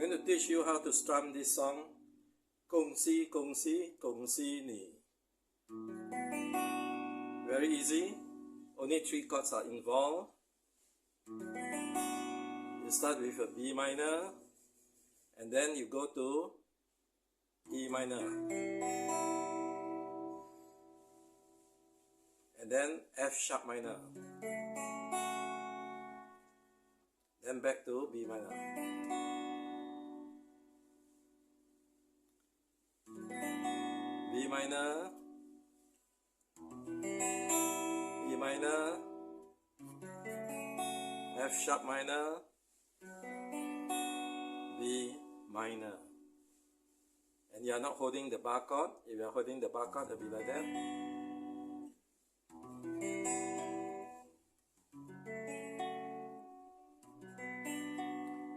going to teach you how to strum this song. 恭喜恭喜恭喜你. Very easy. Only 3 chords are involved. You start with a B minor, and then you go to E minor, and then F sharp minor, then back to B minor. B minor, E minor, F sharp minor, B minor. And you are not holding the bar chord. If you are holding the bar chord, it will be like that.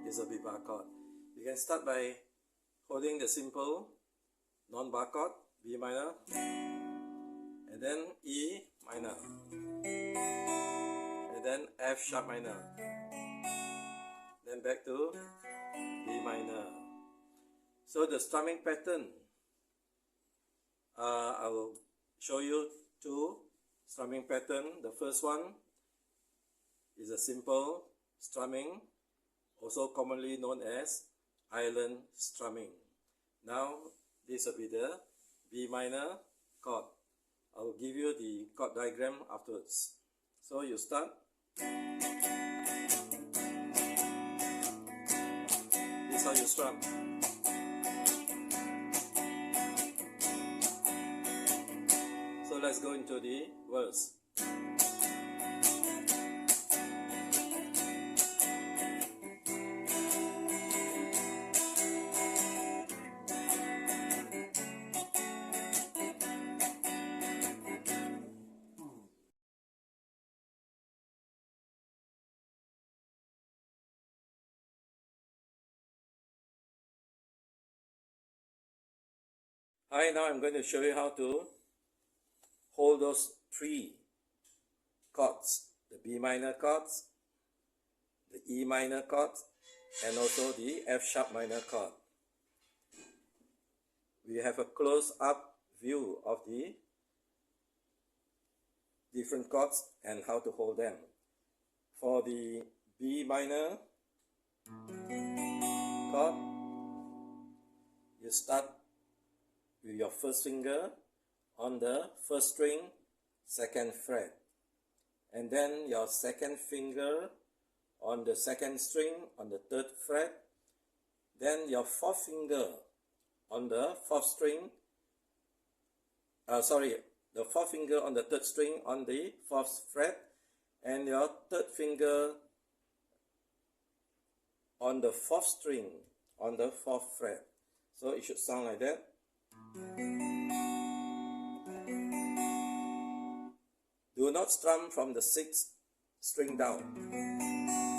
This will be bar chord. You can start by holding the simple non-bar chord, B minor, and then E minor, and then F sharp minor, then back to B minor. So the strumming pattern, I will show you 2 strumming pattern. The first one is a simple strumming, also commonly known as island strumming. Now this will be the B minor chord. I will give you the chord diagram afterwards. So you start. This is how you strum. So let's go into the verse. Hi, now I'm going to show you how to hold those 3 chords, the B minor chords, the E minor chords, and also the F sharp minor chord. We have a close-up view of the different chords and how to hold them. For the B minor chord, you start with your first finger on the first string, 2nd fret, and then your second finger on the 2nd string on the 3rd fret, then your 4th finger on the 4th string, the 4th finger on the 3rd string on the 4th fret, and your 3rd finger on the 4th string on the 4th fret. So it should sound like that. Do not strum from the 6th string down.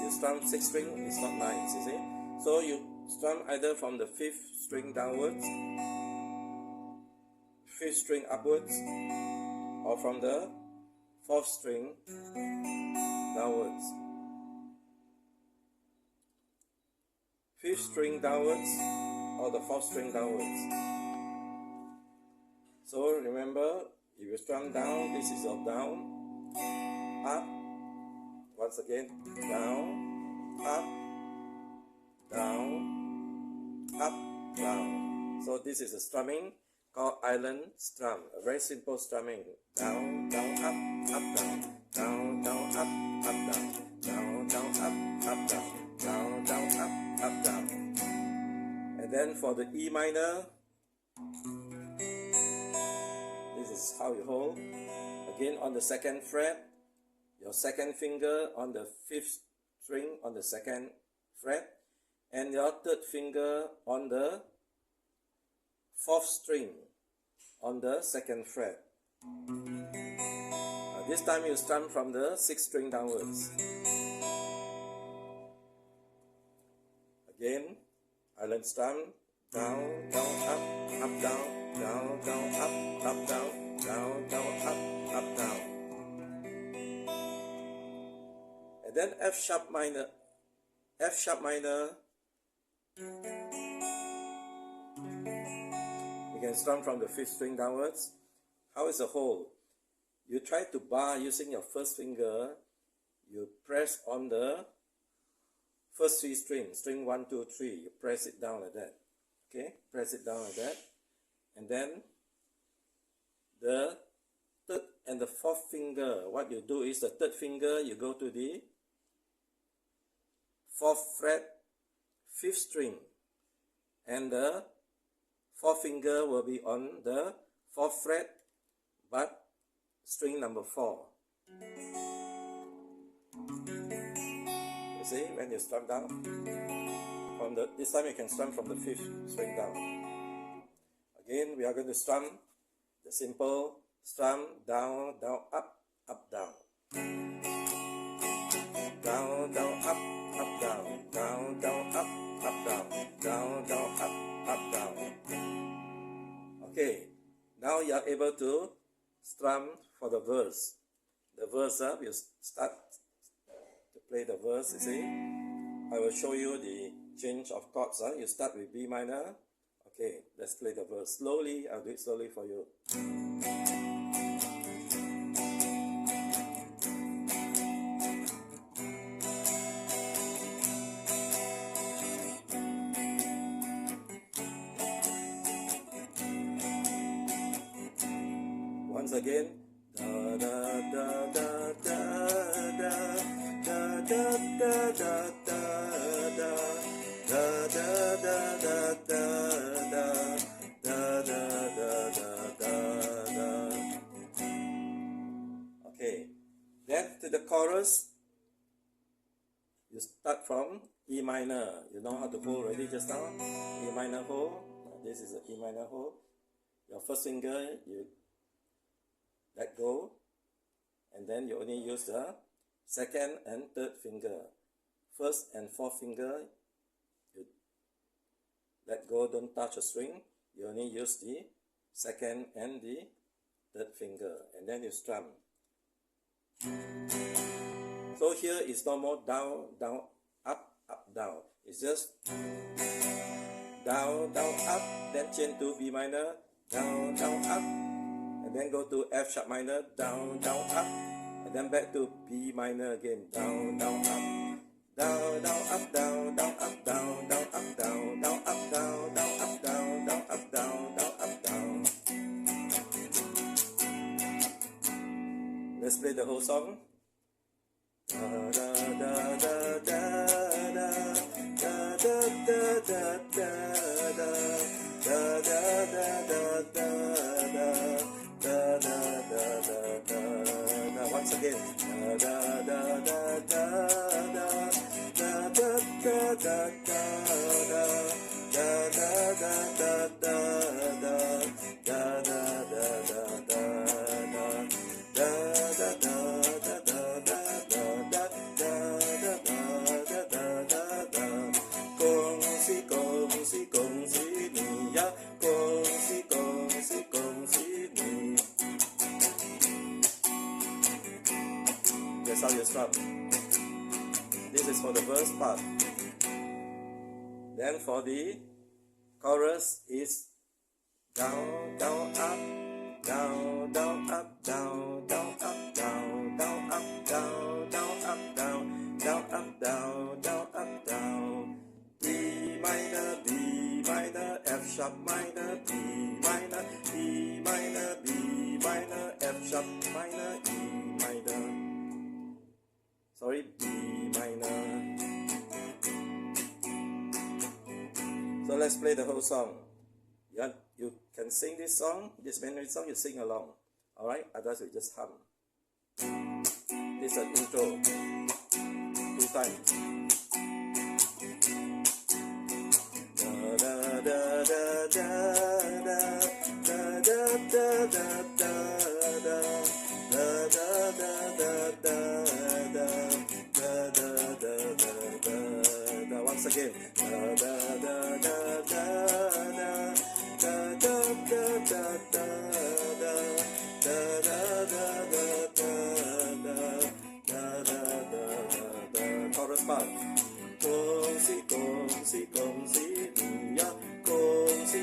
You strum 6th string, it's not nice, you see. So you strum either from the 5th string downwards, 5th string upwards, or from the 4th string downwards. 5th string downwards, or the 4th string downwards. So remember, if you strum down, this is your down, up, once again, down, up, down, up, down. So this is a strumming called island strum, a very simple strumming. Down, down, up, down, down, down, up, down, down, down, up, down, down, down, up, down. And then for the E minor, this is how you hold. Again on the 2nd fret, your 2nd finger on the 5th string on the 2nd fret, and your 3rd finger on the 4th string on the 2nd fret. This time you strum from the 6th string downwards. Again, island strum, down, down, up, down, down, down, up, down, down, down, up, down. And then F sharp minor, can strum from the 5th string downwards. How is the whole? You try to bar using your first finger. You press on the first 3 strings, string 1, 2, 3. You press it down like that. Okay, press it down like that. And then the 3rd and the 4th finger, what you do is the 3rd finger, you go to the 4th fret, 5th string. And the 4th finger will be on the 4th fret, but string number 4. You see, when you strum down, this time you can strum from the 5th string down. Again, we are going to strum the simple strum down, down, up, down. Down, down, up, down. Down, down, up, down. Down, down, up, down. Okay, now you are able to strum for the verse. The verse, you start to play the verse, you see. I will show you the change of chords. You start with B minor. Okay, let's play the verse slowly. I'll do it slowly for you. Once again. Da da da da da da da da da da da. Da da da da da da da. Okay, then to the chorus, you start from E minor. You know how to hold already just now? E minor hold. This is the E minor hold. Your first finger, you let go, and then you only use the 2nd and 3rd finger. 1st and 4th finger, you let go, don't touch a string. You only use the 2nd and the 3rd finger, and then you strum. So here is no more down, down, up, down. It's just down, down, up, then change to B minor, down, down, up, and then go to F sharp minor, down, down, up, and then back to B minor again, down, down, up, down, down, up, down, down, up, down, down, up, down, down, up, down, down, up, down, down, up, down, down, up, down. Let's play the whole song. Da da da da da da da da da da da da da. Once again. Da da da da da da da da da That's how you strum. This is for the verse part. Then for the chorus is down, down, up, down, down, up, down, down, up, down, down, up, down, down, up, down, down, up, down, down, up, down. B minor, F sharp minor, B minor, B minor, B minor, F sharp minor, E minor. Sorry, B minor. So let's play the whole song. You can sing this song, this melody song, you sing along. Alright, otherwise we just hum. This is an intro. 2 times. Da da da da da da da da da da da da da da. Once again. Da da da da da da da da da. Chorus part. Gong si mi ya, gong si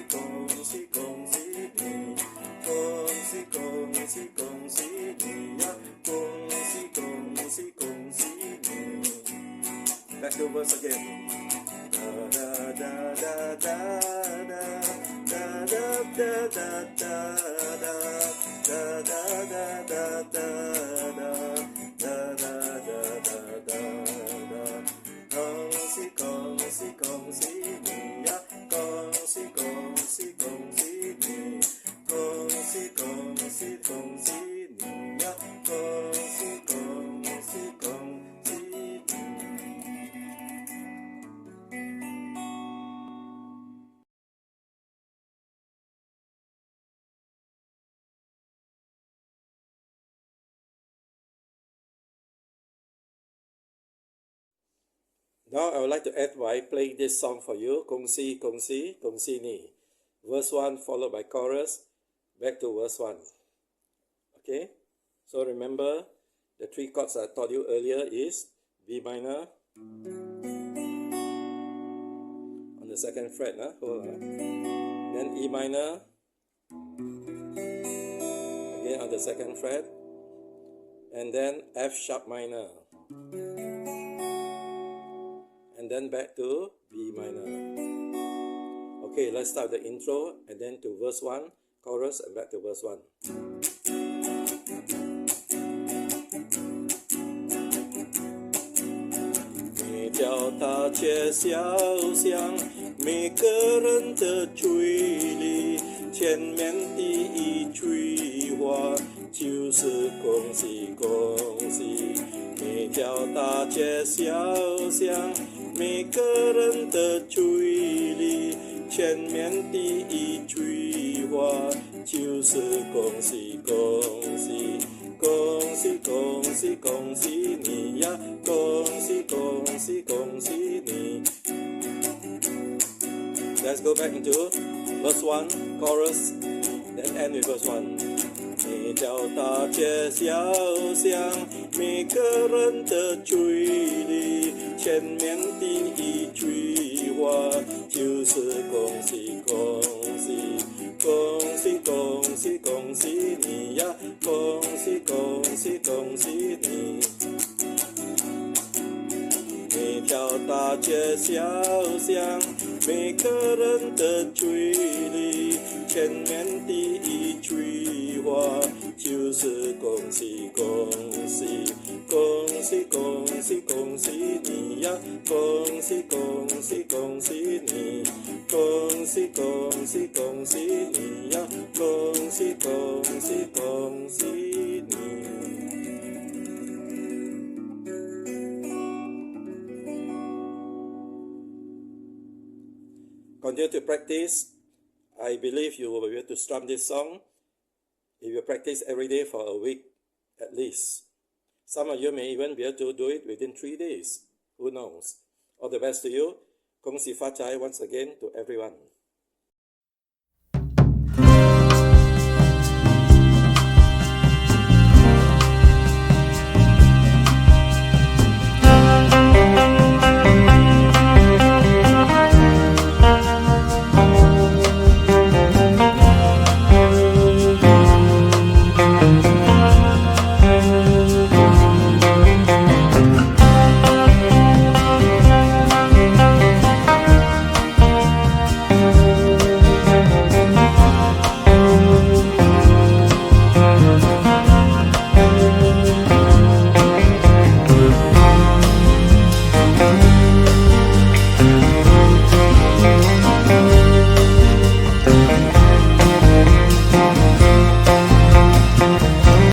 back to verse again. Da da da da da da da da da da da da da da da da da da. Gong xi gong xi gong xi ni ya, gong xi gong xi gong xi ni, gong xi gong xi gong xi ni ya, gong xi gong xi gong xi ni. Now I would like to add by playing this song for you, Gong xi gong xi gong xi ni. Verse 1 followed by chorus, back to verse 1. Okay, so remember the three chords I taught you earlier is B minor on the second fret, then E minor again on the second fret, and then F sharp minor, and then back to B minor. Okay, let's start the intro and then to verse 1, chorus, and back to verse 1. 每条大街小巷，每个人的嘴里，前面第一句话就是恭喜恭喜。每条大街小巷，每个人的嘴里，前面第一句话就是恭喜恭喜。恭喜恭喜恭喜你呀！恭喜恭喜恭喜你。Let's go back into verse 1, chorus, then end with verse 1. 每条大街小巷，每个人的嘴里，前面第一句话就是恭喜恭喜。恭喜恭喜恭喜你呀！恭喜恭喜恭喜你。每条大街小巷，每个人的嘴里，前面第一句话就是恭喜恭喜。恭喜恭喜恭喜你呀！恭喜恭喜恭喜你。恭喜恭喜恭喜你呀！恭喜恭喜恭喜你。Continue to practice. I believe you will be able to strum this song if you practice every day for a week at least. Some of you may even be able to do it within 3 days. Who knows? All the best to you. 恭喜发财 once again to everyone.